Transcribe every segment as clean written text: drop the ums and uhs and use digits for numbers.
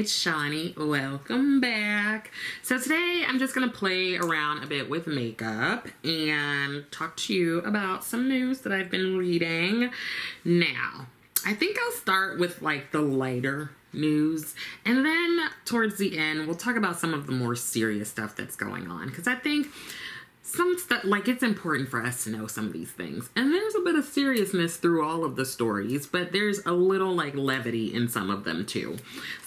it's Shawnee. Welcome back. So today I'm just gonna play around a bit with makeup and talk to you about some news that I've been reading. Now, I think I'll start with like the lighter news, and then towards the end we'll talk about some of the more serious stuff that's going on, because I think some stuff, like, it's important for us to know some of these things. And there's a bit of seriousness through all of the stories, but there's a little like levity in some of them too.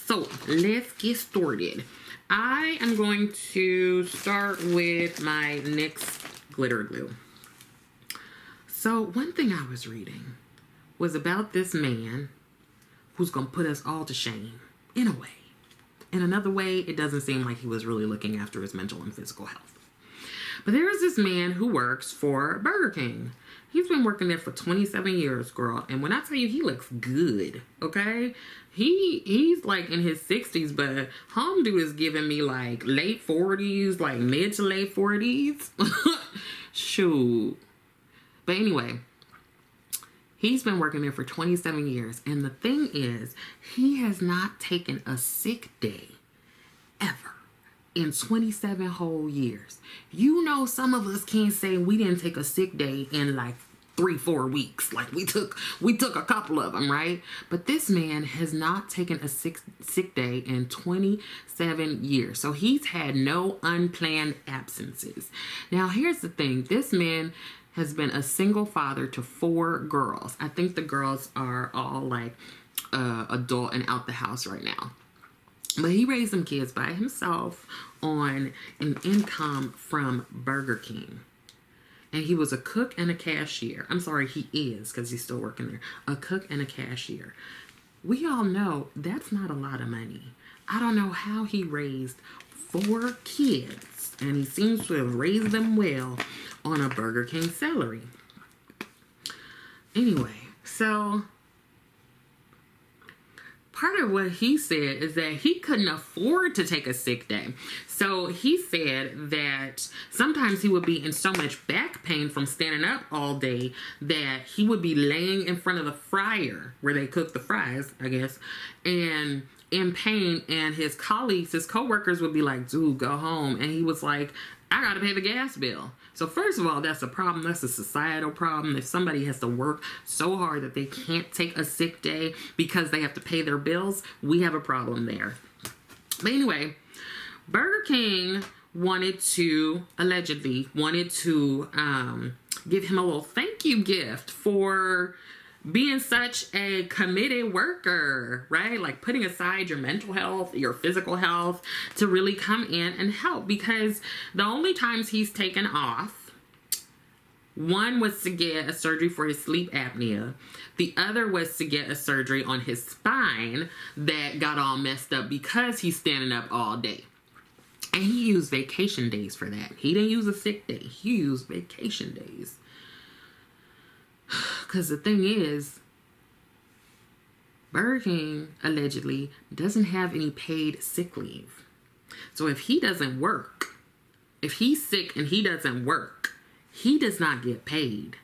So let's get started. I am going to start with my NYX glitter glue. So one thing I was reading was about this man who's gonna put us all to shame, in a way. In another way, it doesn't seem like he was really looking after his mental and physical health. But there is this man who works for Burger King. He's been working there for 27 years, girl. And when I tell you, he looks good, okay? He's like in his 60s, but home dude is giving me like late 40s, like mid to late 40s. Shoot. But anyway, he's been working there for 27 years. And the thing is, he has not taken a sick day ever in 27 whole years. You know, some of us can't say we didn't take a sick day in like 3-4 weeks. Like we took a couple of them, right? But this man has not taken a sick day in 27 years. So he's had no unplanned absences. Now, here's the thing. This man has been a single father to 4 girls. I think the girls are all like adult and out the house right now. But he raised them kids by himself on an income from Burger King. And he was a cook and a cashier. I'm sorry, he is, because he's still working there. A cook and a cashier. We all know that's not a lot of money. I don't know how he raised 4 kids, and he seems to have raised them well on a Burger King salary. Anyway, so part of what he said is that he couldn't afford to take a sick day. So he said that sometimes he would be in so much back pain from standing up all day that he would be laying in front of the fryer where they cook the fries, I guess, and in pain, and his colleagues, his co-workers would be like, dude, go home. And he was like, I gotta pay the gas bill. So first of all, that's a problem. That's a societal problem. If somebody has to work so hard that they can't take a sick day because they have to pay their bills, we have a problem there. But anyway, Burger King allegedly wanted to give him a little thank you gift for being such a committed worker, right? Like putting aside your mental health, your physical health to really come in and help, because the only times he's taken off, one was to get a surgery for his sleep apnea. The other was to get a surgery on his spine that got all messed up because he's standing up all day. And he used vacation days for that. He didn't use a sick day. He used vacation days. Because the thing is, Burger King allegedly doesn't have any paid sick leave. So if he doesn't work, if he's sick and he doesn't work, he does not get paid.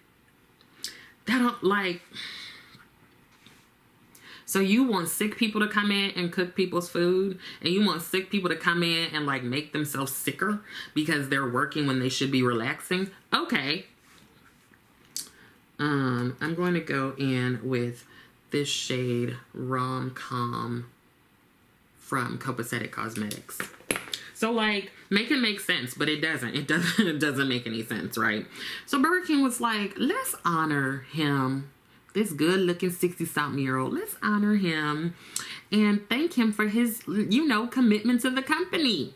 So you want sick people to come in and cook people's food, and you want sick people to come in and like make themselves sicker because they're working when they should be relaxing? Okay. I'm going to go in with this shade Rom-Com from Copacetic Cosmetics. So like, make it make sense, but it doesn't. It doesn't make any sense, right? So Burger King was like, let's honor him, this good-looking 60-something-year-old. Let's honor him and thank him for his, commitment to the company.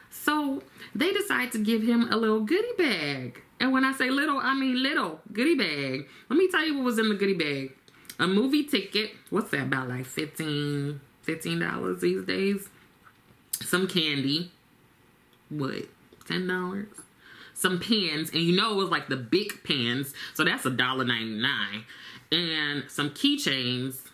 So they decide to give him a little goodie bag. And when I say little, I mean little goodie bag. Let me tell you what was in the goodie bag. A movie ticket. What's that, about like $15 these days? Some candy. What? $10? Some pens. And it was like the big pens. So that's $1.99. And some keychains.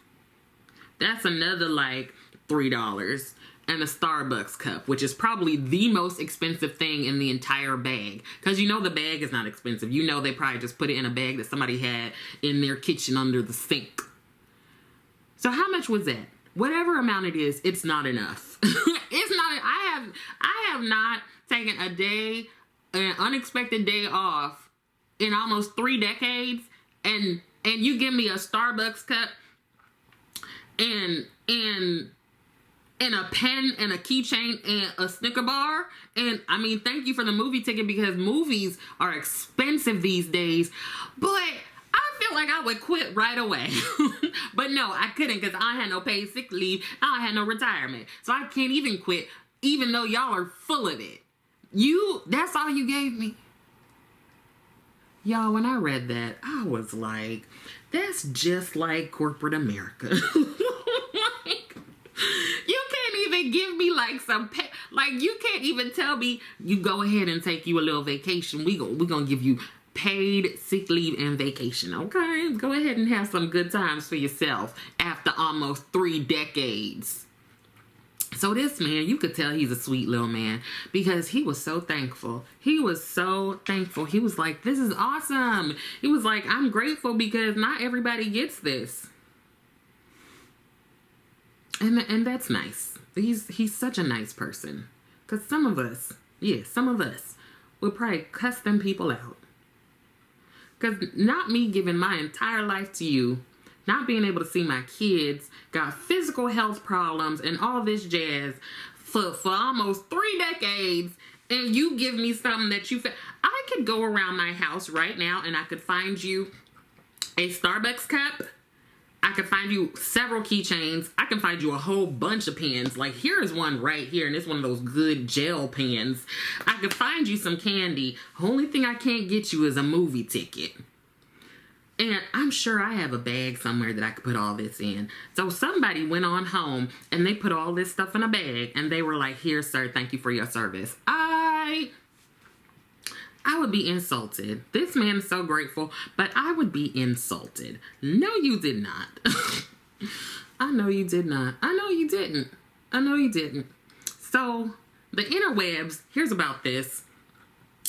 That's another like $3. And a Starbucks cup, which is probably the most expensive thing in the entire bag. Because the bag is not expensive. They probably just put it in a bag that somebody had in their kitchen under the sink. So how much was that? whatever amount it is, it's not enough. It's not. I have not taken an unexpected day off in almost 3 decades, and you give me a Starbucks cup and a pen and a keychain and a Snicker bar. And I mean, thank you for the movie ticket, because movies are expensive these days. But I feel like I would quit right away. But no, I couldn't, because I had no paid sick leave. I had no retirement. So I can't even quit, even though y'all are full of it. That's all you gave me. Y'all, when I read that, I was like, that's just like corporate America. Like, you can't even give me like some like, you can't even tell me, you go ahead and take you a little vacation. We gonna give you paid sick leave and vacation. Okay, go ahead and have some good times for yourself after almost 3 decades. So this man, you could tell he's a sweet little man, because he was so thankful. He was so thankful. He was like, this is awesome. He was like, I'm grateful because not everybody gets this. And that's nice. He's such a nice person. Because some of us would probably cuss them people out. Because not me giving my entire life to you, not being able to see my kids, got physical health problems and all this jazz for almost 3 decades, and you give me something that you feel. I could go around my house right now and I could find you a Starbucks cup. I could find you several keychains. I can find you a whole bunch of pens. Like, here's one right here, and it's one of those good gel pens. I could find you some candy. Only thing I can't get you is a movie ticket. And I'm sure I have a bag somewhere that I could put all this in. So somebody went on home and they put all this stuff in a bag and they were like, here, sir, thank you for your service. I would be insulted. This man is so grateful, but I would be insulted. No, you did not. I know you did not. I know you didn't. I know you didn't. So the interwebs, here's about this.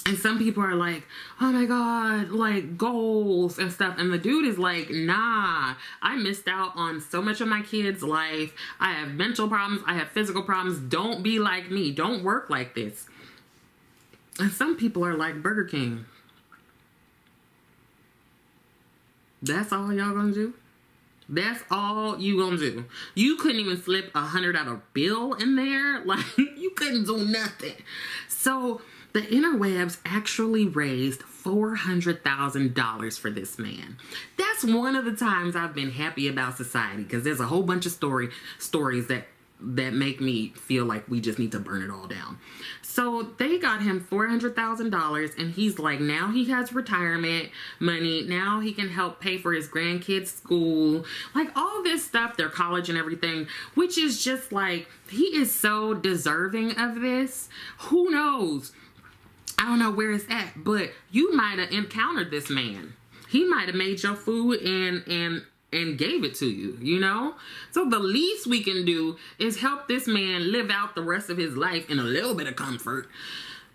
And some people are like, oh my God, like goals and stuff. And the dude is like, nah, I missed out on so much of my kid's life. I have mental problems. I have physical problems. Don't be like me. Don't work like this. And some people are like, Burger King. That's all y'all gonna do? That's all you gonna do? You couldn't even slip a $100 bill in there? Like, you couldn't do nothing. So the interwebs actually raised $400,000 for this man. That's one of the times I've been happy about society, because there's a whole bunch of stories that make me feel like we just need to burn it all down. So they got him $400,000, and he's like, now he has retirement money. Now he can help pay for his grandkids' school, like all this stuff, their college and everything, which is just like, he is so deserving of this. Who knows? I don't know where it's at, but you might have encountered this man. He might have made your food and gave it to you, you know? So the least we can do is help this man live out the rest of his life in a little bit of comfort.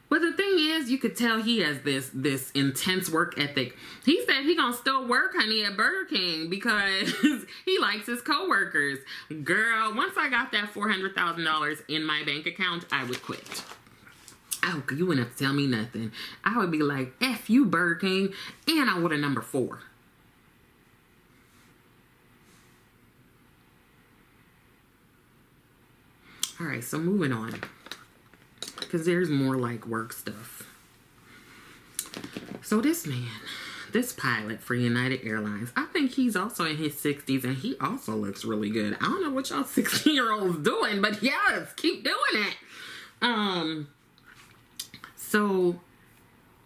But the thing is, you could tell he has this intense work ethic. He said he gonna still work, honey, at Burger King because he likes his coworkers. Girl, once I got that $400,000 in my bank account, I would quit. Oh, you wouldn't have to tell me nothing. I would be like, F you, Burger King, and I would have number 4. All right, so moving on, because there's more like work stuff. So this man, this pilot for United Airlines, I think he's also in his 60s, and he also looks really good. I don't know what y'all 16-year-olds doing, but yes, keep doing it. So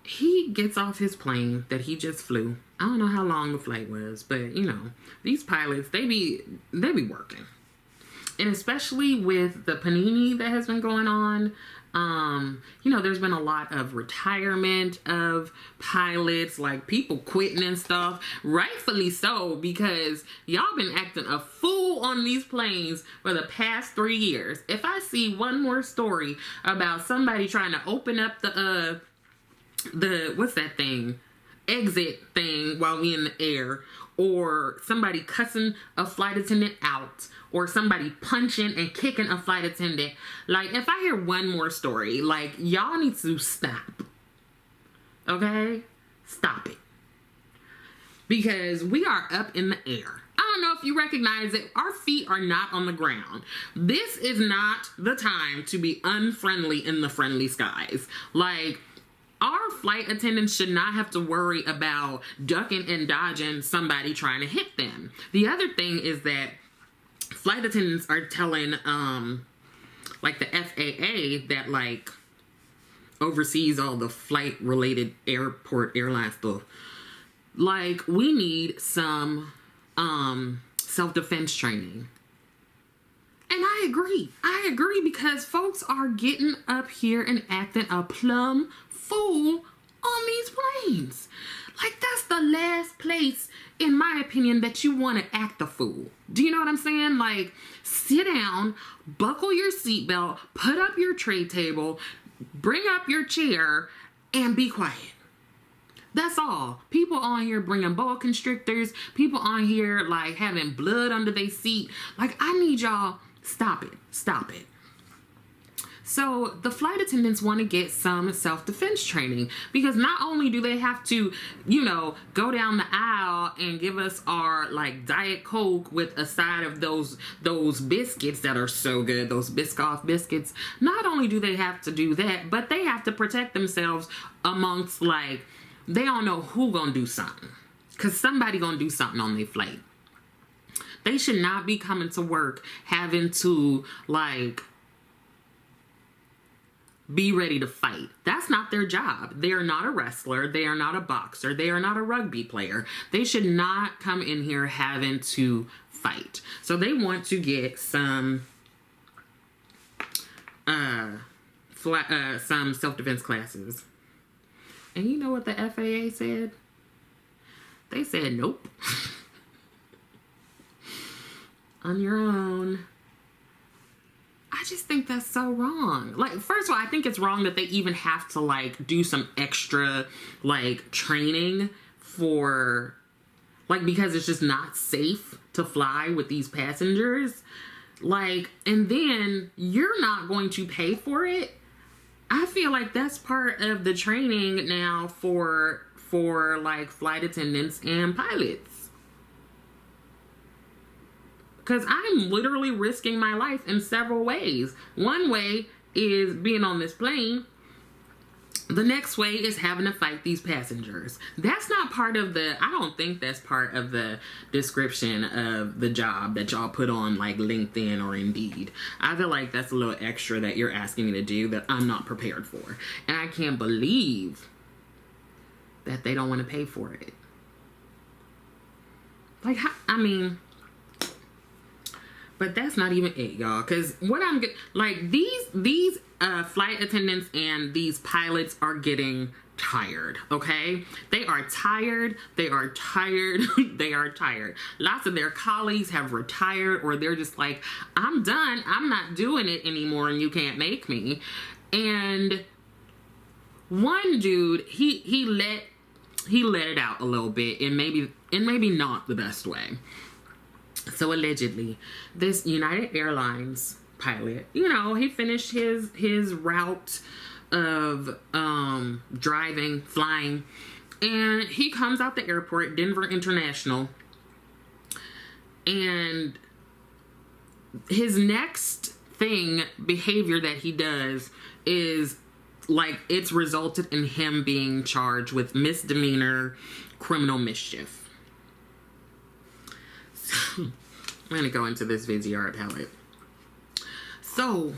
he gets off his plane that he just flew. I don't know how long the flight was, but you know, these pilots, they be working. And especially with the panini that has been going on, you know, there's been a lot of retirement of pilots, like people quitting and stuff, rightfully so, because y'all been acting a fool on these planes for the past 3 years. If I see one more story about somebody trying to open up the what's that thing? exit thing while we in the air, or somebody cussing a flight attendant out, or somebody punching and kicking a flight attendant. Like, if I hear one more story, like, y'all need to stop. Okay? Stop it. Because we are up in the air. I don't know if you recognize it. Our feet are not on the ground. This is not the time to be unfriendly in the friendly skies. Like, our flight attendants should not have to worry about ducking and dodging somebody trying to hit them. The other thing is that flight attendants are telling, like, the FAA that, like, oversees all the flight-related airline stuff. Like, we need some self-defense training. And I agree because folks are getting up here and acting a plumb fool on these planes. Like, that's the last place, in my opinion, that you want to act a fool. Do you know what I'm saying? Like, sit down, buckle your seatbelt, put up your tray table, bring up your chair, and be quiet. That's all. People on here bringing boa constrictors. People on here, like, having blood under their seat. Like, I need y'all, stop it. Stop it. So the flight attendants want to get some self-defense training, because not only do they have to, you know, go down the aisle and give us our, like, Diet Coke with a side of those biscuits that are so good, those Biscoff biscuits. Not only do they have to do that, but they have to protect themselves amongst, like, they don't know who gonna do something, because somebody gonna do something on their flight. They should not be coming to work having to, like, be ready to fight. That's not their job. They are not a wrestler. They are not a boxer. They are not a rugby player. They should not come in here having to fight. So they want to get some self-defense classes. And you know what the FAA said? They said, nope. On your own. I just think that's so wrong. Like, first of all, I think it's wrong that they even have to, like, do some extra, like, training for, like, because it's just not safe to fly with these passengers. Like, and then you're not going to pay for it. I feel like that's part of the training now for like flight attendants and pilots. Because I'm literally risking my life in several ways. One way is being on this plane. The next way is having to fight these passengers. That's not part of the, I don't think that's part of the description of the job that y'all put on, like, LinkedIn or Indeed. I feel like that's a little extra that you're asking me to do that I'm not prepared for. And I can't believe that they don't want to pay for it. Like, I mean, but that's not even it, y'all. Because what I'm getting, like, these flight attendants and these pilots are getting tired, okay? They are tired. They are tired. They are tired. Lots of their colleagues have retired, or they're just like, I'm done. I'm not doing it anymore, and you can't make me. And one dude, he let it out a little bit, and maybe not the best way. So allegedly, this United Airlines pilot, you know, he finished his route of driving, flying, and he comes out the airport, Denver International, and his next behavior that he does is, like, it's resulted in him being charged with misdemeanor criminal mischief. I'm gonna go into this Vidyard palette. So,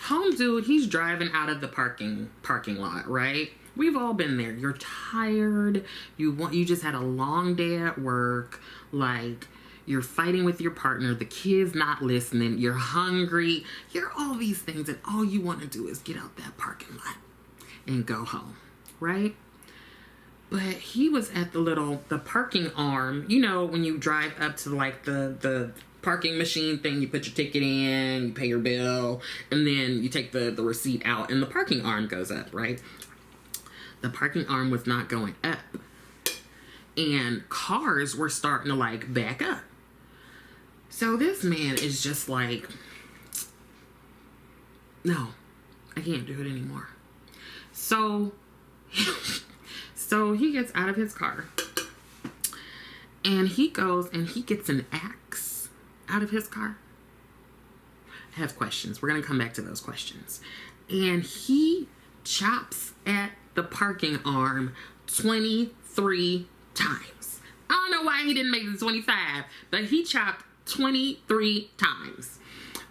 home dude, he's driving out of the parking lot, right? We've all been there. You're tired. You just had a long day at work. Like, you're fighting with your partner. The kid's not listening. You're hungry. You're all these things, and all you want to do is get out that parking lot and go home, right? But he was at the parking arm. You know, when you drive up to, like, the parking machine thing, you put your ticket in, you pay your bill, and then you take the receipt out, and the parking arm goes up, right? the parking arm was not going up. And cars were starting to like back up. So this man is just like, no, I can't do it anymore. So he gets out of his car and he goes and he gets an axe out of his car. I have questions. We're going to come back to those questions. And he chops at the parking arm 23 times. I don't know why he didn't make it 25, but he chopped 23 times.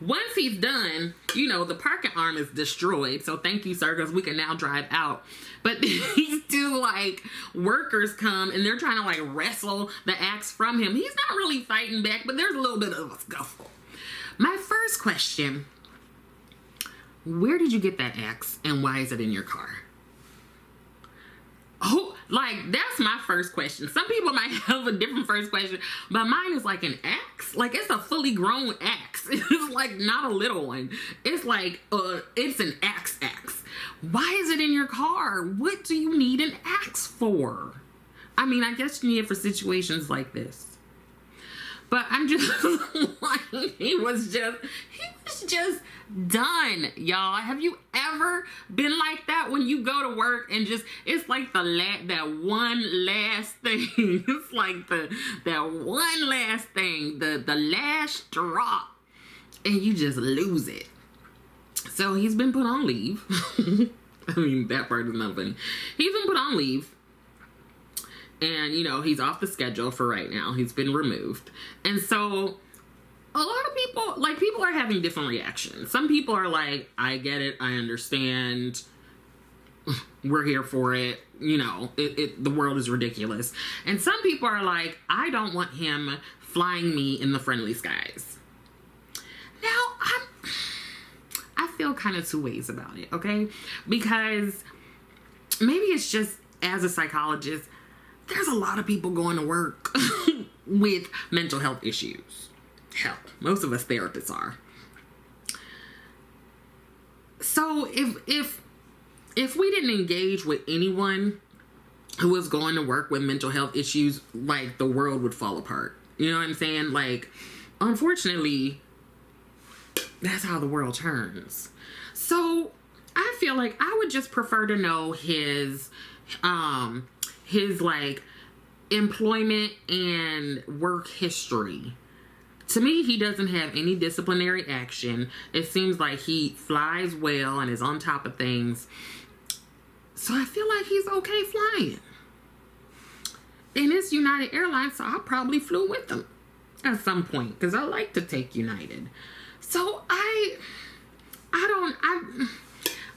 Once he's done, you know, the parking arm is destroyed. So thank you, sir, because we can now drive out. But these two, like, workers come and they're trying to, like, wrestle the axe from him. He's not really fighting back, but there's a little bit of a scuffle. My first question, where did you get that axe and why is it in your car? Oh, like, that's my first question. Some people might have a different first question, but mine is like an axe. Like, it's a fully grown axe. It's like not a little one. It's like, it's an axe. Why is it in your car? What do you need an axe for? I mean, I guess you need it for situations like this. But I'm just like, he was just done, y'all. Have you ever been like that when you go to work and just, it's like that one last thing. It's like that one last thing, the last straw, and you just lose it. So he's been put on leave. I mean, that part is not funny. He's been put on leave. And, you know, he's off the schedule for right now. He's been removed. And so a lot of people are having different reactions. Some people are like, I get it. I understand. We're here for it. You know, the world is ridiculous. And some people are like, I don't want him flying me in the friendly skies. Now, I feel kind of two ways about it, okay? Because maybe it's just, as a psychologist, there's a lot of people going to work with mental health issues. Hell, most of us therapists are. So if we didn't engage with anyone who was going to work with mental health issues, like, the world would fall apart. You know what I'm saying? Like, unfortunately, that's how the world turns. So I feel like I would just prefer to know his like employment and work history. To me, he doesn't have any disciplinary action. It seems like he flies well and is on top of things. So I feel like he's okay flying. And it's United Airlines, so I probably flew with them at some point because I like to take United. So I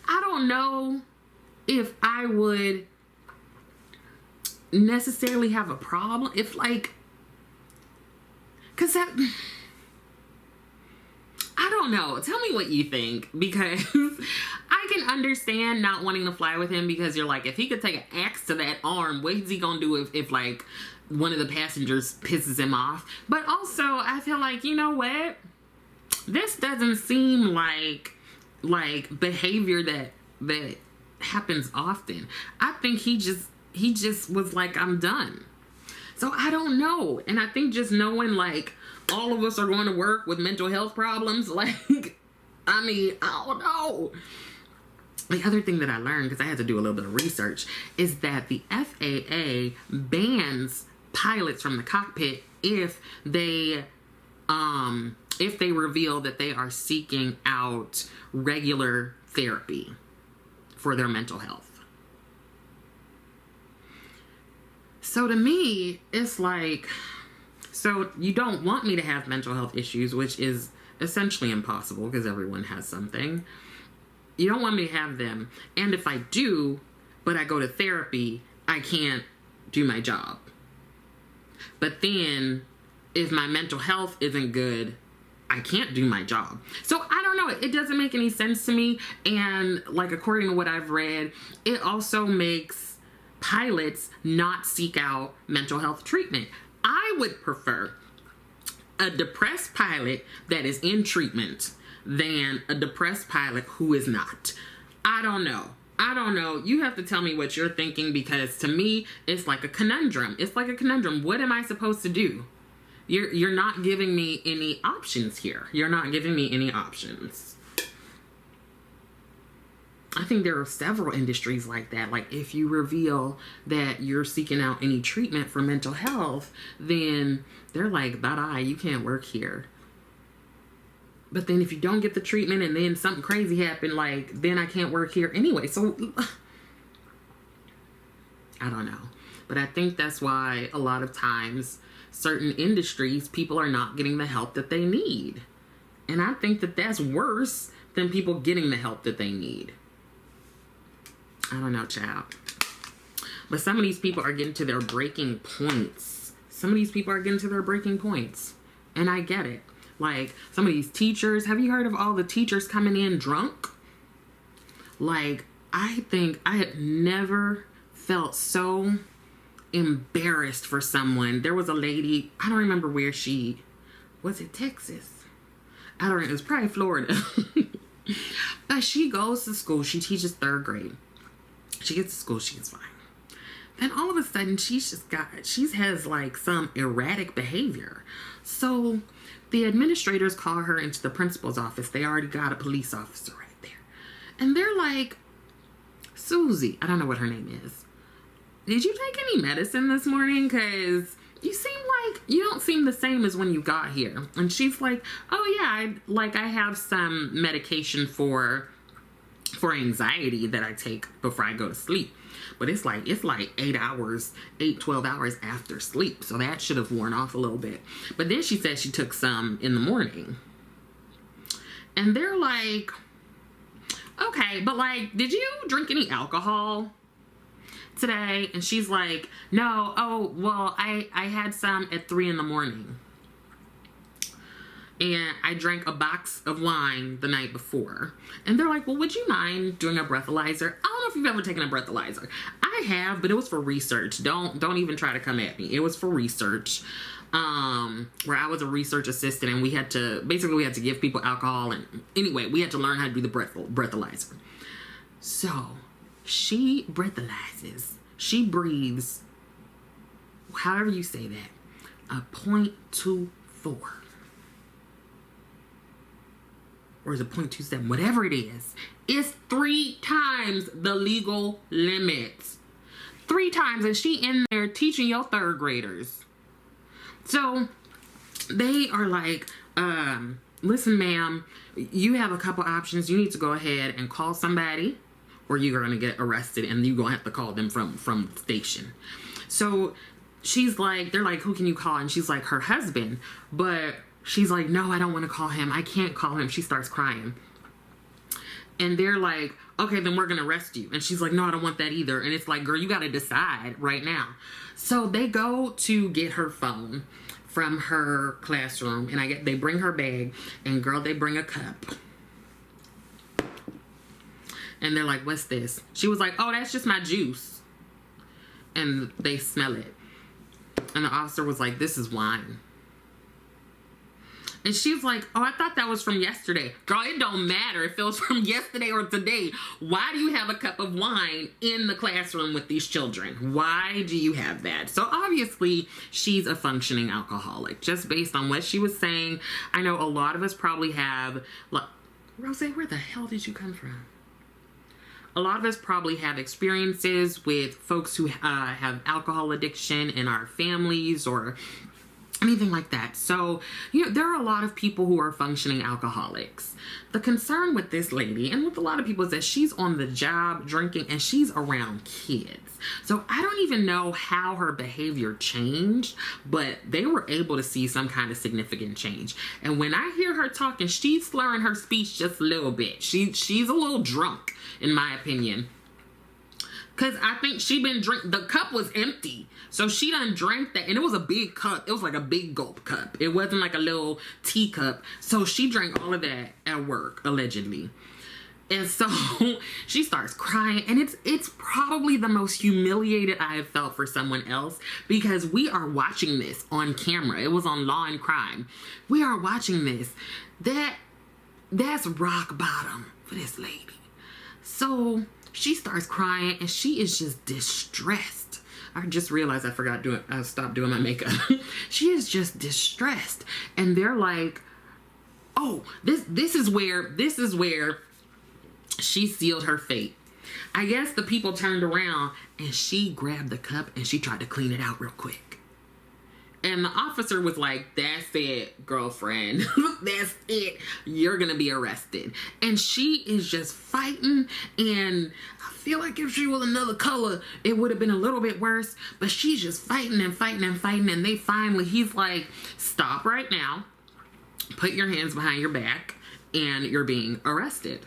don't know if I would necessarily have a problem if, like, because that, I don't know. Tell me what you think, because I can understand not wanting to fly with him because you're like, if he could take an axe to that arm, what is he gonna do if like one of the passengers pisses him off? But also I feel like, you know what, this doesn't seem like behavior that happens often. I think he just was like, I'm done. So I don't know. And I think just knowing, like, all of us are going to work with mental health problems, like, I mean, I don't know. The other thing that I learned, because I had to do a little bit of research, is that the FAA bans pilots from the cockpit if they reveal that they are seeking out regular therapy for their mental health. So to me, it's like, so you don't want me to have mental health issues, which is essentially impossible because everyone has something. You don't want me to have them. And if I do, but I go to therapy, I can't do my job. But then if my mental health isn't good, I can't do my job. So I don't know. It doesn't make any sense to me. And, like, according to what I've read, it also makes pilots not seek out mental health treatment. I would prefer a depressed pilot that is in treatment than a depressed pilot who is not. I don't know. I don't know. You have to tell me what you're thinking, because to me, it's like a conundrum. It's like a conundrum. What am I supposed to do? You're not giving me any options here. You're not giving me any options. I think there are several industries like that. Like, if you reveal that you're seeking out any treatment for mental health, then they're like, bye-bye, you can't work here. But then if you don't get the treatment and then something crazy happened, like, then I can't work here anyway. So, I don't know. But I think that's why a lot of times certain industries, people are not getting the help that they need. And I think that that's worse than people getting the help that they need. I don't know, child. But some of these people are getting to their breaking points. Some of these people are getting to their breaking points. And I get it. Like, some of these teachers, have you heard of all the teachers coming in drunk? Like, I think I had never felt so embarrassed for someone. There was a lady, I don't remember where was it Texas? I don't know, it was probably Florida. But she goes to school, she teaches 3rd grade. She gets to school, she's fine. Then all of a sudden, she has like some erratic behavior. So the administrators call her into the principal's office. They already got a police officer right there. And they're like, Susie, I don't know what her name is. Did you take any medicine this morning? Because you don't seem the same as when you got here. And she's like, oh yeah, I have some medication for anxiety that I take before I go to sleep. But it's like 12 hours after sleep. So that should have worn off a little bit. But then she said she took some in the morning. And they're like, okay, but like, did you drink any alcohol today? And she's like, no. Oh, well, I had some at 3 in the morning. And I drank a box of wine the night before. And they're like, well, would you mind doing a breathalyzer? I don't know if you've ever taken a breathalyzer. I have, but it was for research. Don't even try to come at me. It was for research. Where I was a research assistant, and we had to give people alcohol. And anyway, we had to learn how to do the breathalyzer. So she breathalyzes. She breathes, however you say that, a 0.24. Or is it 0.27? Whatever it is. It's 3 times the legal limit. 3 times. And she in there teaching your 3rd graders. So they are like, listen, ma'am, you have a couple options. You need to go ahead and call somebody, or you're going to get arrested, and you're going to have to call them from the station. So she's like, they're like, who can you call? And she's like, her husband. But she's like, no, I don't want to call him. I can't call him. She starts crying. And they're like, okay, then we're going to arrest you. And she's like, no, I don't want that either. And it's like, girl, you got to decide right now. So they go to get her phone from her classroom. And they bring her bag. And girl, they bring a cup. And they're like, what's this? She was like, oh, that's just my juice. And they smell it. And the officer was like, this is wine. And she's like, oh, I thought that was from yesterday. Girl, it don't matter if it was from yesterday or today. Why do you have a cup of wine in the classroom with these children? Why do you have that? So obviously, she's a functioning alcoholic. Just based on what she was saying, I know a lot of us probably have... Rose, where the hell did you come from? A lot of us probably have experiences with folks who have alcohol addiction in our families or anything like that. So, there are a lot of people who are functioning alcoholics. The concern with this lady and with a lot of people is that she's on the job drinking and she's around kids. So I don't even know how her behavior changed, but they were able to see some kind of significant change. And when I hear her talking, she's slurring her speech just a little bit. She's a little drunk, in my opinion. Because I think she been the cup was empty. So she done drank that. And it was a big cup. It was like a big gulp cup. It wasn't like a little teacup. So she drank all of that at work, allegedly. And so she starts crying. And it's probably the most humiliated I have felt for someone else. Because we are watching this on camera. It was on Law and Crime. We are watching this. That's rock bottom for this lady. So She starts crying and she is just distressed. I just realized I stopped doing my makeup. She is just distressed. And they're like, oh, this is where she sealed her fate. I guess the people turned around and she grabbed the cup and she tried to clean it out real quick. And the officer was like, that's it, girlfriend. That's it. You're going to be arrested. And she is just fighting. And I feel like if she was another color, it would have been a little bit worse. But she's just fighting and fighting and fighting. And he's like, stop right now. Put your hands behind your back. And you're being arrested.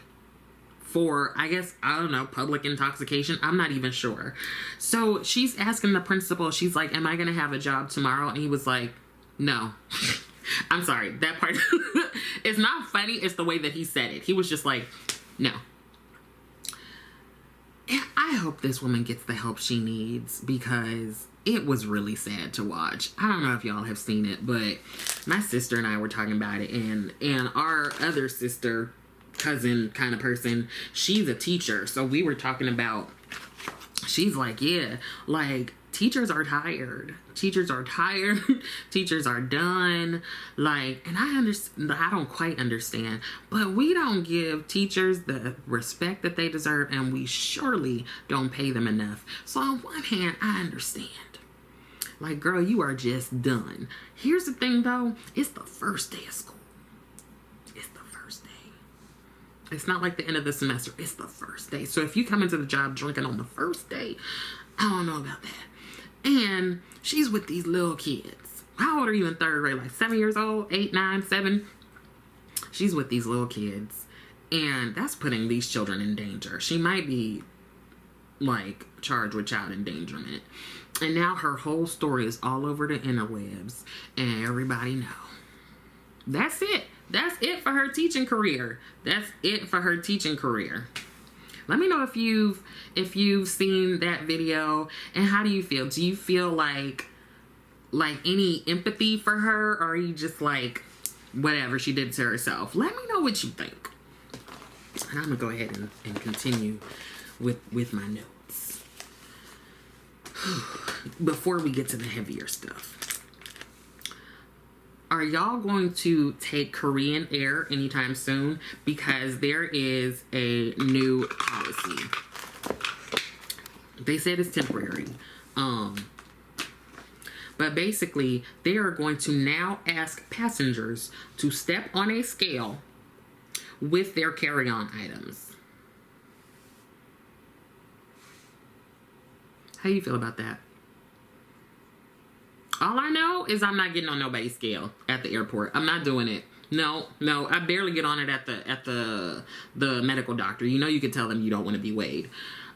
For, I guess, I don't know, public intoxication. I'm not even sure. So she's asking the principal, she's like, am I going to have a job tomorrow? And he was like, no. I'm sorry. That part, it's not funny. It's the way that he said it. He was just like, no. And I hope this woman gets the help she needs because it was really sad to watch. I don't know if y'all have seen it, but my sister and I were talking about it, and our other sister, cousin kind of person, she's a teacher, so we were talking about, she's like, yeah, like, teachers are tired, teachers are done, like, and I don't quite understand, but we don't give teachers the respect that they deserve, and we surely don't pay them enough. So on one hand, I understand, like, girl, you are just done. Here's the thing though, it's the first day of school. It's not like the end of the semester. It's the first day. So if you come into the job drinking on the first day, I don't know about that. And she's with these little kids. How old are you in third grade? Like 7 years old? 8, 9, 7? She's with these little kids. And that's putting these children in danger. She might be, like, charged with child endangerment. And now her whole story is all over the interwebs. And everybody knows. That's it. That's it for her teaching career. That's it for her teaching career. Let me know if you've seen that video, and how do you feel? Do you feel like any empathy for her, or are you just like, whatever, she did to herself? Let me know what you think. And I'm gonna go ahead and continue with my notes before we get to the heavier stuff. Are y'all going to take Korean Air anytime soon? Because there is a new policy. They said it's temporary. But basically, they are going to now ask passengers to step on a scale with their carry-on items. How you feel about that? All I know is I'm not getting on nobody's scale at the airport. I'm not doing it. No. I barely get on it at the medical doctor. You know, you can tell them you don't want to be weighed.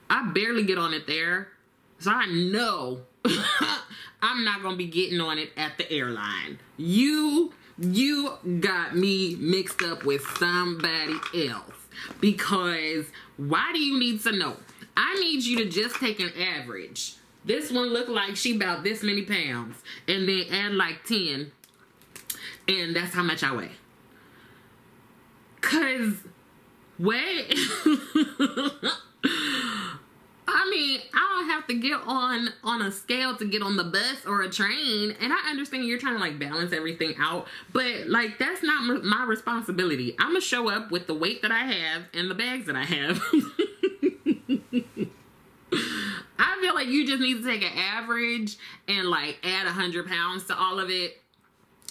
I barely get on it there. So I know I'm not going to be getting on it at the airline. You got me mixed up with somebody else. Because why do you need to know? I need you to just take an average. This one looked like she about this many pounds. And then add like 10. And that's how much I weigh. Cause, wait. I mean, I don't have to get on a scale to get on the bus or a train. And I understand you're trying to like balance everything out. But like, that's not my responsibility. I'm gonna show up with the weight that I have and the bags that I have. I feel like you just need to take an average and like add 100 pounds to all of it.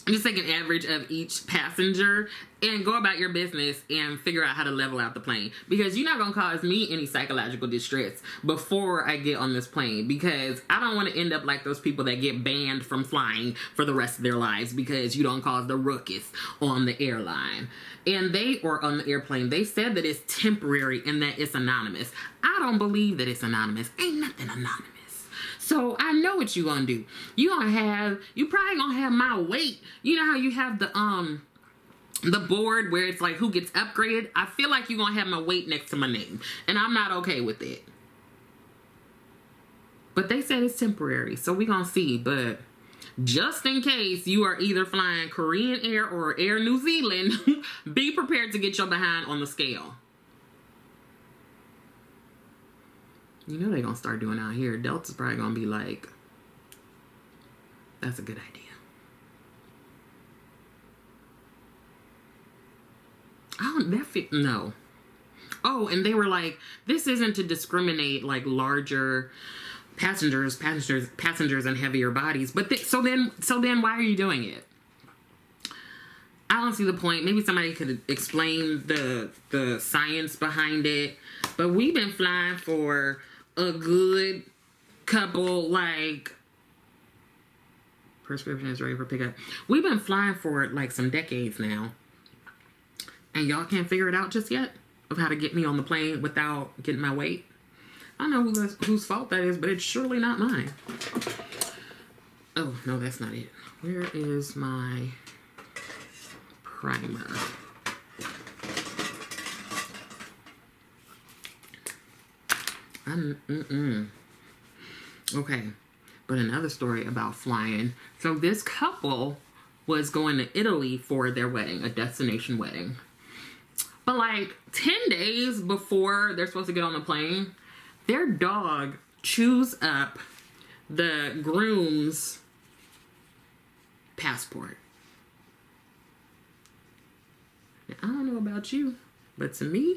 Just take an average of each passenger and go about your business and figure out how to level out the plane. Because you're not going to cause me any psychological distress before I get on this plane. Because I don't want to end up like those people that get banned from flying for the rest of their lives because you don't cause the ruckus on the airline. And or on the airplane, they said that it's temporary and that it's anonymous. I don't believe that it's anonymous. Ain't nothing anonymous. So I know what you gonna do. You probably gonna have my weight. You know how you have the board where it's like who gets upgraded? I feel like you're gonna have my weight next to my name. And I'm not okay with it. But they said it's temporary, so we gonna see. But just in case you are either flying Korean Air or Air New Zealand, be prepared to get your behind on the scale. You know they're gonna start doing out here. Delta's probably gonna be like, that's a good idea. No. Oh, and they were like, this isn't to discriminate like larger passengers and heavier bodies. But so then why are you doing it? I don't see the point. Maybe somebody could explain the science behind it. But we've been flying for a good couple, like, prescription is ready for pickup. We've been flying for like some decades now. And y'all can't figure it out just yet of how to get me on the plane without getting my weight. I don't know whose fault that is, but it's surely not mine. Oh, no, that's not it. Where is my primer? Okay, but another story about flying. So this couple was going to Italy for their wedding, a destination wedding. But like 10 days before they're supposed to get on the plane, their dog chews up the groom's passport. Now, I don't know about you, but to me,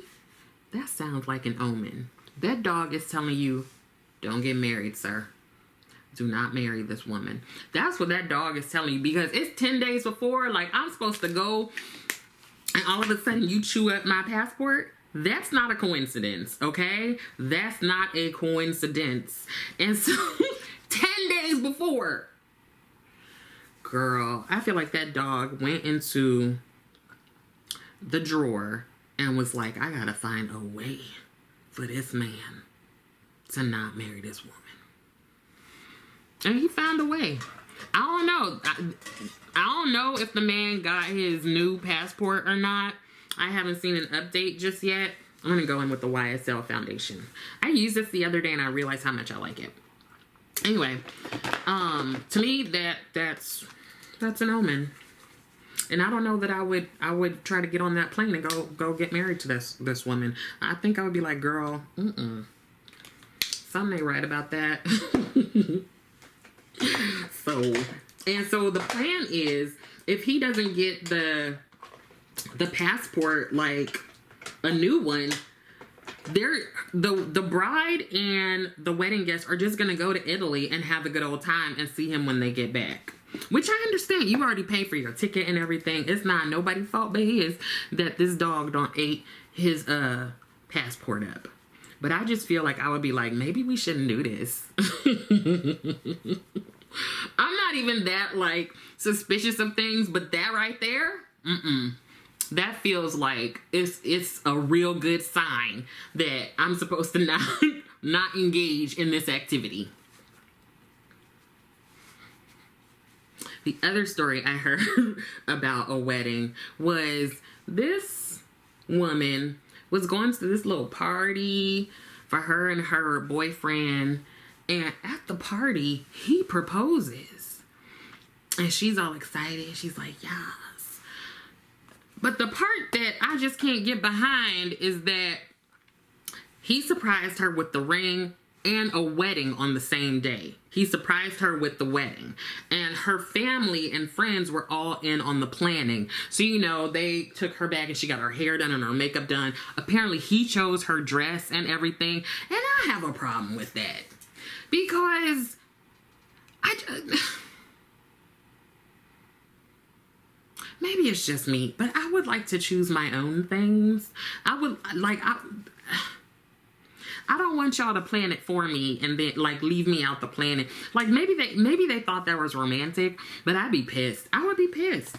that sounds like an omen. That dog is telling you, don't get married, sir. Do not marry this woman. That's what that dog is telling you, because it's 10 days before. Like, I'm supposed to go, and all of a sudden you chew up my passport. That's not a coincidence, okay? That's not a coincidence. And so, 10 days before, girl, I feel like that dog went into the drawer and was like, I gotta find a way for this man to not marry this woman. And he found a way. I don't know. I don't know if the man got his new passport or not. I haven't seen an update just yet. I'm going to go in with the YSL foundation. I used this the other day and I realized how much I like it. Anyway, to me, that's an omen. And I don't know that I would try to get on that plane and go get married to this woman. I think I would be like, girl, something ain't right about that. So the plan is, if he doesn't get the passport, like a new one, the bride and the wedding guests are just gonna go to Italy and have a good old time and see him when they get back. Which I understand. You already paid for your ticket and everything. It's not nobody's fault but his that this dog don't ate his passport up. But I just feel like I would be like, maybe we shouldn't do this. I'm not even that like suspicious of things, but that right there, that feels like it's a real good sign that I'm supposed to not engage in this activity. The other story I heard about a wedding was this woman was going to this little party for her and her boyfriend. And at the party, he proposes. And she's all excited. She's like, yes. But the part that I just can't get behind is that he surprised her with the ring and a wedding on the same day. He surprised her with the wedding. And her family and friends were all in on the planning. So, you know, they took her back and she got her hair done and her makeup done. Apparently, he chose her dress and everything. And I have a problem with that. Because maybe it's just me, but I would like to choose my own things. I don't want y'all to plan it for me and then like leave me out the planning. Like maybe they thought that was romantic, but I'd be pissed. I would be pissed.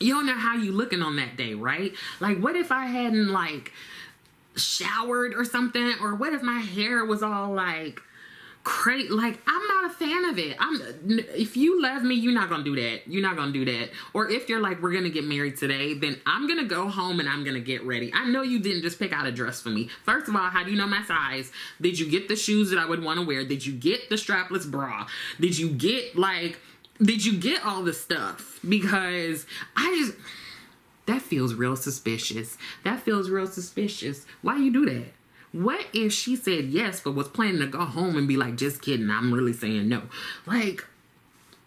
You don't know how you looking on that day, right? Like what if I hadn't like showered or something, or what if my hair was all like like I'm not a fan of it. If you love me, you're not gonna do that. You're not gonna do that. Or if you're like, we're gonna get married today, then I'm gonna go home and I'm gonna get ready. I know you didn't just pick out a dress for me. First of all, how do you know my size? Did you get the shoes that I would want to wear? Did you get the strapless bra? Did you get all the stuff? Because that feels real suspicious. That feels real suspicious. Why you do that? What if she said yes, but was planning to go home and be like, just kidding, I'm really saying no? Like,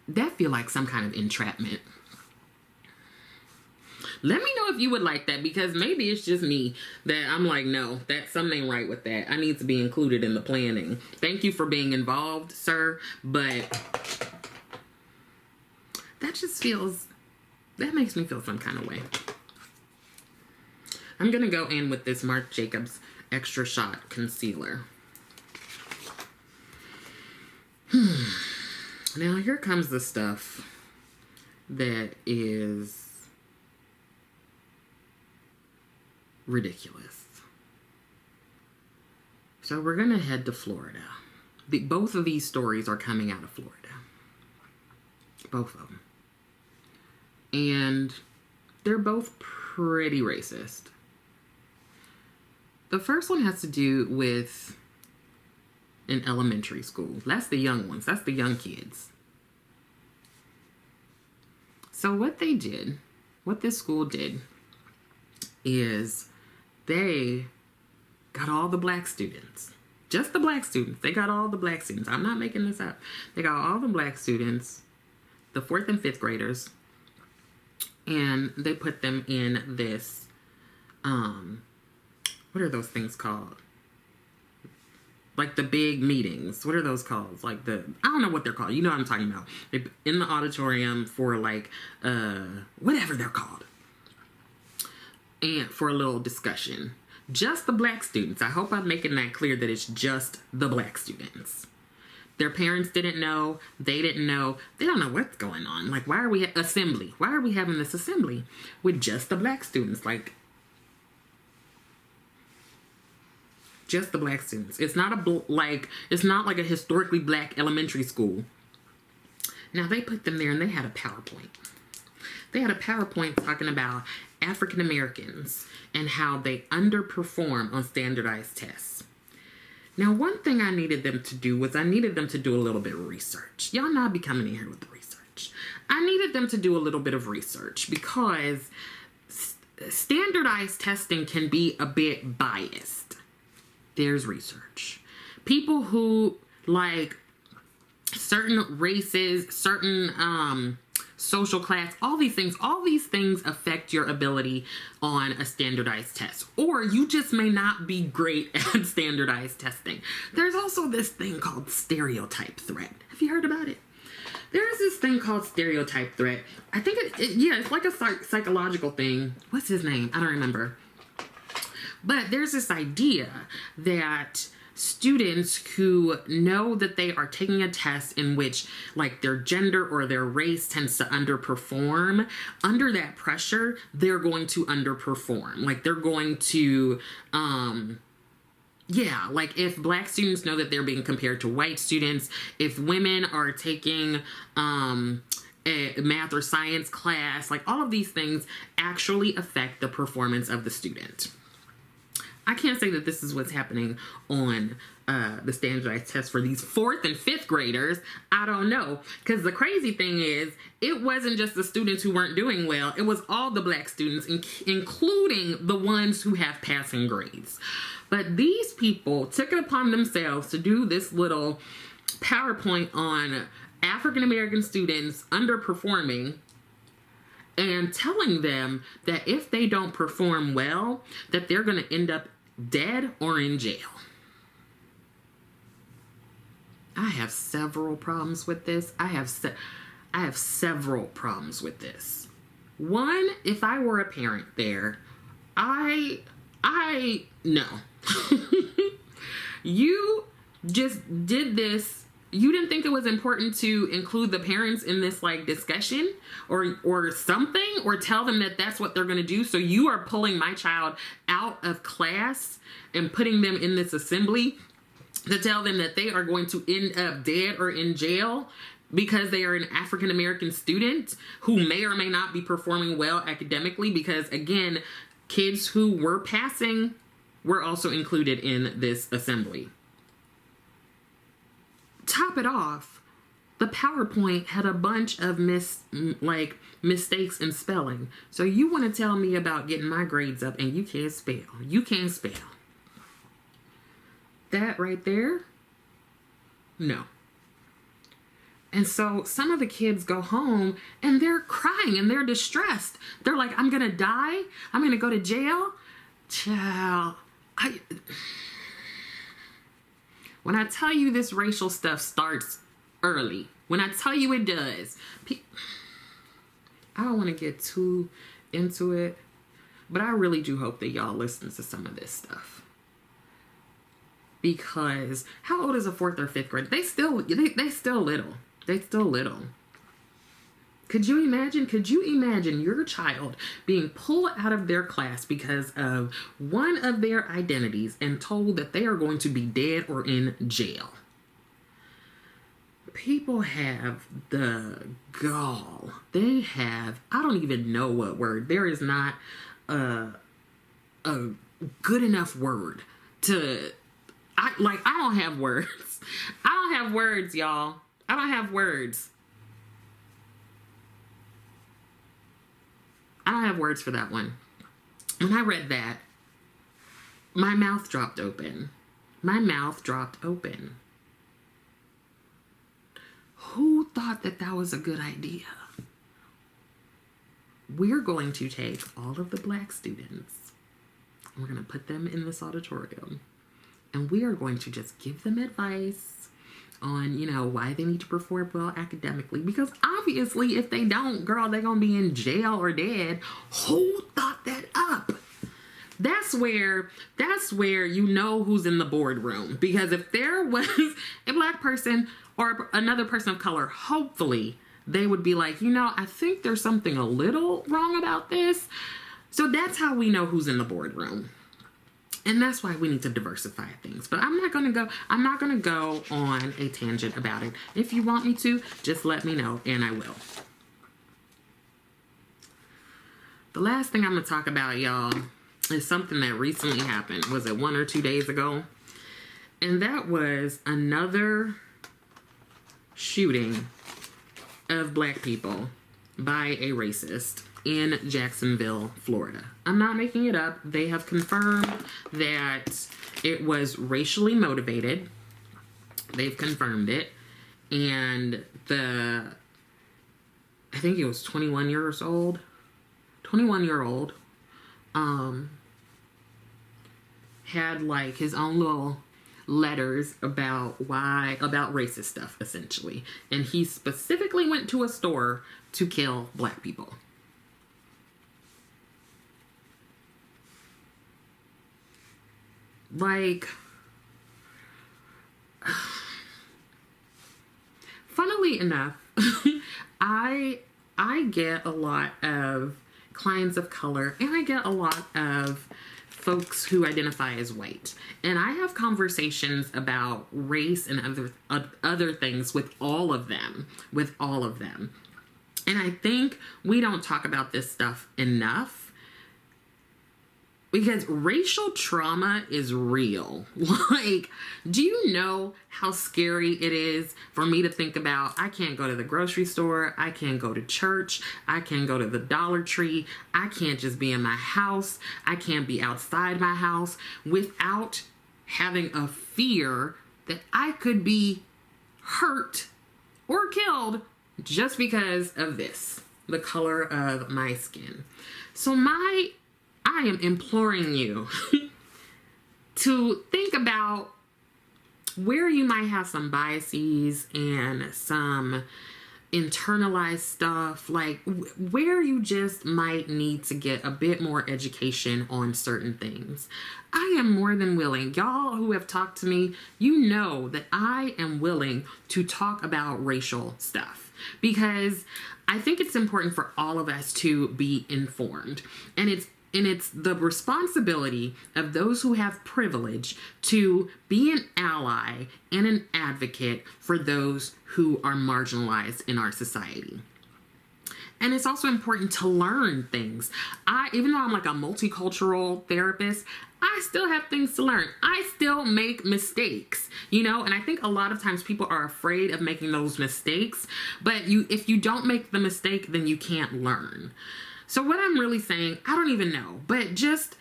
that feel like some kind of entrapment. Let me know if you would like that, because maybe it's just me that I'm like, no, that's something ain't right with that. I need to be included in the planning. Thank you for being involved, sir, but that just feels, that makes me feel some kind of way. I'm going to go in with this Marc Jacobs Extra Shot Concealer. Now, here comes the stuff that is ridiculous. So we're going to head to Florida. Both of these stories are coming out of Florida. Both of them. And they're both pretty racist. The first one has to do with an elementary school. That's the young ones. That's the young kids. So what they did, what this school did, is they got all the black students. Just the black students. They got all the black students. I'm not making this up. They got all the black students, the 4th and 5th graders, and they put them in this, what are those things called? Like the big meetings. What are those called? Like the, I don't know what they're called. You know what I'm talking about. In the auditorium for like, whatever they're called. And for a little discussion. Just the black students. I hope I'm making that clear that it's just the black students. Their parents didn't know. They didn't know. They don't know what's going on. Like, why are we assembly? Why are we having this assembly with just the black students? Like, just the black students. It's not it's not like a historically black elementary school. Now, they put them there and they had a PowerPoint. They had a PowerPoint talking about African Americans and how they underperform on standardized tests. Now, one thing I needed them to do was I needed them to do a little bit of research. Y'all not be coming in here with the research. I needed them to do a little bit of research because standardized testing can be a bit biased. There's research. People who like certain races, certain social class, all these things affect your ability on a standardized test. Or you just may not be great at standardized testing. There's also this thing called stereotype threat. Have you heard about it? There's this thing called stereotype threat. I think it's like a psychological thing. What's his name? I don't remember. But there's this idea that students who know that they are taking a test in which like their gender or their race tends to underperform, under that pressure, they're going to underperform. Like they're going to, like if black students know that they're being compared to white students, if women are taking, a math or science class, like all of these things actually affect the performance of the student. I can't say that this is what's happening on the standardized test for these 4th and 5th graders. I don't know. Because the crazy thing is, it wasn't just the students who weren't doing well. It was all the black students, including the ones who have passing grades. But these people took it upon themselves to do this little PowerPoint on African American students underperforming and telling them that if they don't perform well, that they're going to end up dead or in jail. I have several problems with this. I have several problems with this. One, if I were a parent there, I no. You just did this. You didn't think it was important to include the parents in this like discussion or something, or tell them that that's what they're going to do. So you are pulling my child out of class and putting them in this assembly to tell them that they are going to end up dead or in jail because they are an African American student who may or may not be performing well academically, because again, kids who were passing were also included in this assembly. Top it off, the PowerPoint had a bunch of mistakes in spelling. So you want to tell me about getting my grades up and you can't spell. You can't spell. that right there, no. And so some of the kids go home and they're crying and they're distressed. They're like, I'm going to die. I'm going to go to jail. Child. When I tell you this racial stuff starts early, when I tell you it does, I don't want to get too into it, but I really do hope that y'all listen to some of this stuff. Because how old is a 4th or 5th grade? They still little. They still little. Could you imagine your child being pulled out of their class because of one of their identities and told that they are going to be dead or in jail? People have the gall. They have, I don't even know what word. There is not a good enough word to, I don't have words. I don't have words, y'all. I don't have words. I don't have words for that one. When I read that, my mouth dropped open. My mouth dropped open. Who thought that that was a good idea? We're going to take all of the black students, and we're going to put them in this auditorium, and we are going to just give them advice on, why they need to perform well academically. Because obviously, if they don't, girl, they're going to be in jail or dead. Who thought that up? That's where you know who's in the boardroom. Because if there was a black person or another person of color, hopefully they would be like, I think there's something a little wrong about this. So that's how we know who's in the boardroom. And that's why we need to diversify things. But I'm not going to go on a tangent about it. If you want me to, just let me know and I will. The last thing I'm going to talk about, y'all, is something that recently happened. Was it 1 or 2 days ago? And that was another shooting of black people by a racist in Jacksonville, Florida. I'm not making it up. They have confirmed that it was racially motivated. They've confirmed it. And I think it was 21 years old. 21-year-old had like his own little letters about racist stuff, essentially. And he specifically went to a store to kill black people. Like, funnily enough, I get a lot of clients of color, and I get a lot of folks who identify as white. And I have conversations about race and other things with all of them. And I think we don't talk about this stuff enough. Because racial trauma is real. Like, do you know how scary it is for me to think about, I can't go to the grocery store, I can't go to church, I can't go to the Dollar Tree, I can't just be in my house, I can't be outside my house without having a fear that I could be hurt or killed just because of this, the color of my skin. So I am imploring you to think about where you might have some biases and some internalized stuff, like where you just might need to get a bit more education on certain things. I am more than willing. Y'all who have talked to me, you know that I am willing to talk about racial stuff because I think it's important for all of us to be informed. And it's the responsibility of those who have privilege to be an ally and an advocate for those who are marginalized in our society. And it's also important to learn things. Even though I'm like a multicultural therapist, I still have things to learn. I still make mistakes, and I think a lot of times people are afraid of making those mistakes, but if you don't make the mistake, then you can't learn. So what I'm really saying, I don't even know, but just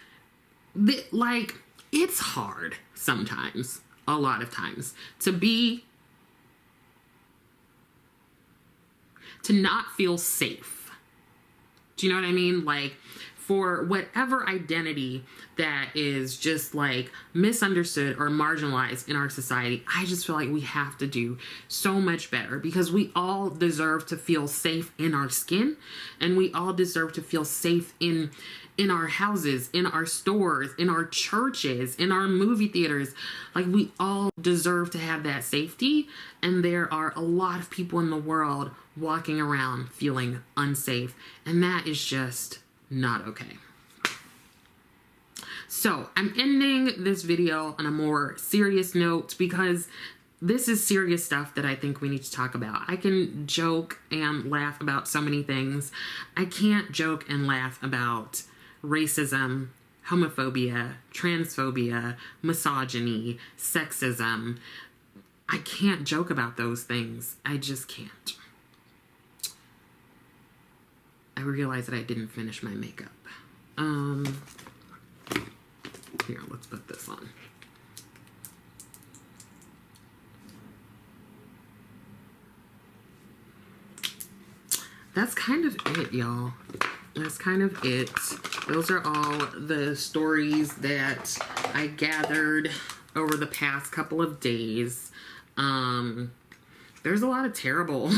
like, it's hard sometimes. a lot of times. To not feel safe. Do you know what I mean? Like, for whatever identity that is just like misunderstood or marginalized in our society, I just feel like we have to do so much better, because we all deserve to feel safe in our skin, and we all deserve to feel safe in our houses, in our stores, in our churches, in our movie theaters. Like, we all deserve to have that safety, and there are a lot of people in the world walking around feeling unsafe, and that is just not okay. So I'm ending this video on a more serious note, because this is serious stuff that I think we need to talk about. I can joke and laugh about so many things. I can't joke and laugh about racism, homophobia, transphobia, misogyny, sexism. I can't joke about those things. I just can't. I realized that I didn't finish my makeup. Here, let's put this on. That's kind of it, y'all. That's kind of it. Those are all the stories that I gathered over the past couple of days. There's a lot of terrible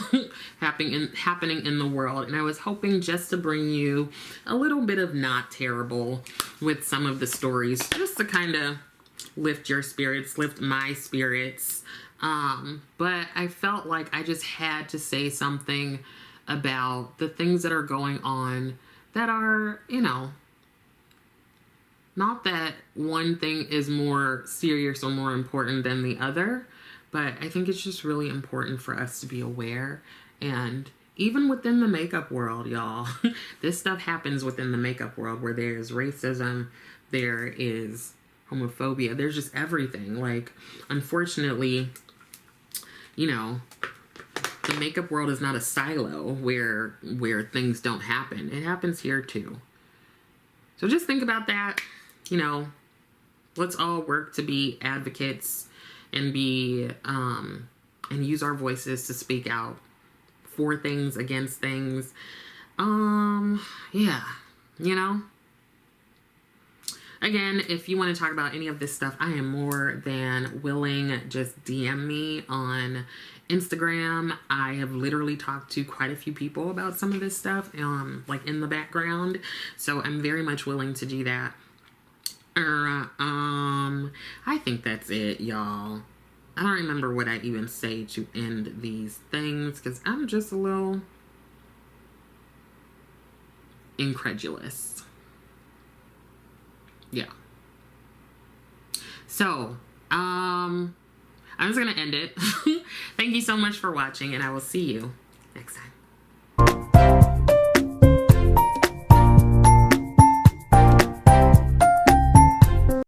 happening in the world, and I was hoping just to bring you a little bit of not terrible with some of the stories, just to kind of lift your spirits, lift my spirits. But I felt like I just had to say something about the things that are going on that are, you know, not that one thing is more serious or more important than the other, but I think it's just really important for us to be aware. And even within the makeup world, y'all, this stuff happens within the makeup world, where there's racism, there is homophobia, there's just everything. Like, unfortunately, you know, the makeup world is not a silo where things don't happen. It happens here too. So just think about that. You know, let's all work to be advocates and be and use our voices to speak out for things, against things. Yeah, you know. Again, if you want to talk about any of this stuff, I am more than willing. Just DM me on Instagram. I have literally talked to quite a few people about some of this stuff, like in the background. So I'm very much willing to do that. I think that's it, y'all. I don't remember what I even say to end these things, because I'm just a little incredulous. Yeah. So, I'm just gonna end it. Thank you so much for watching, and I will see you next time.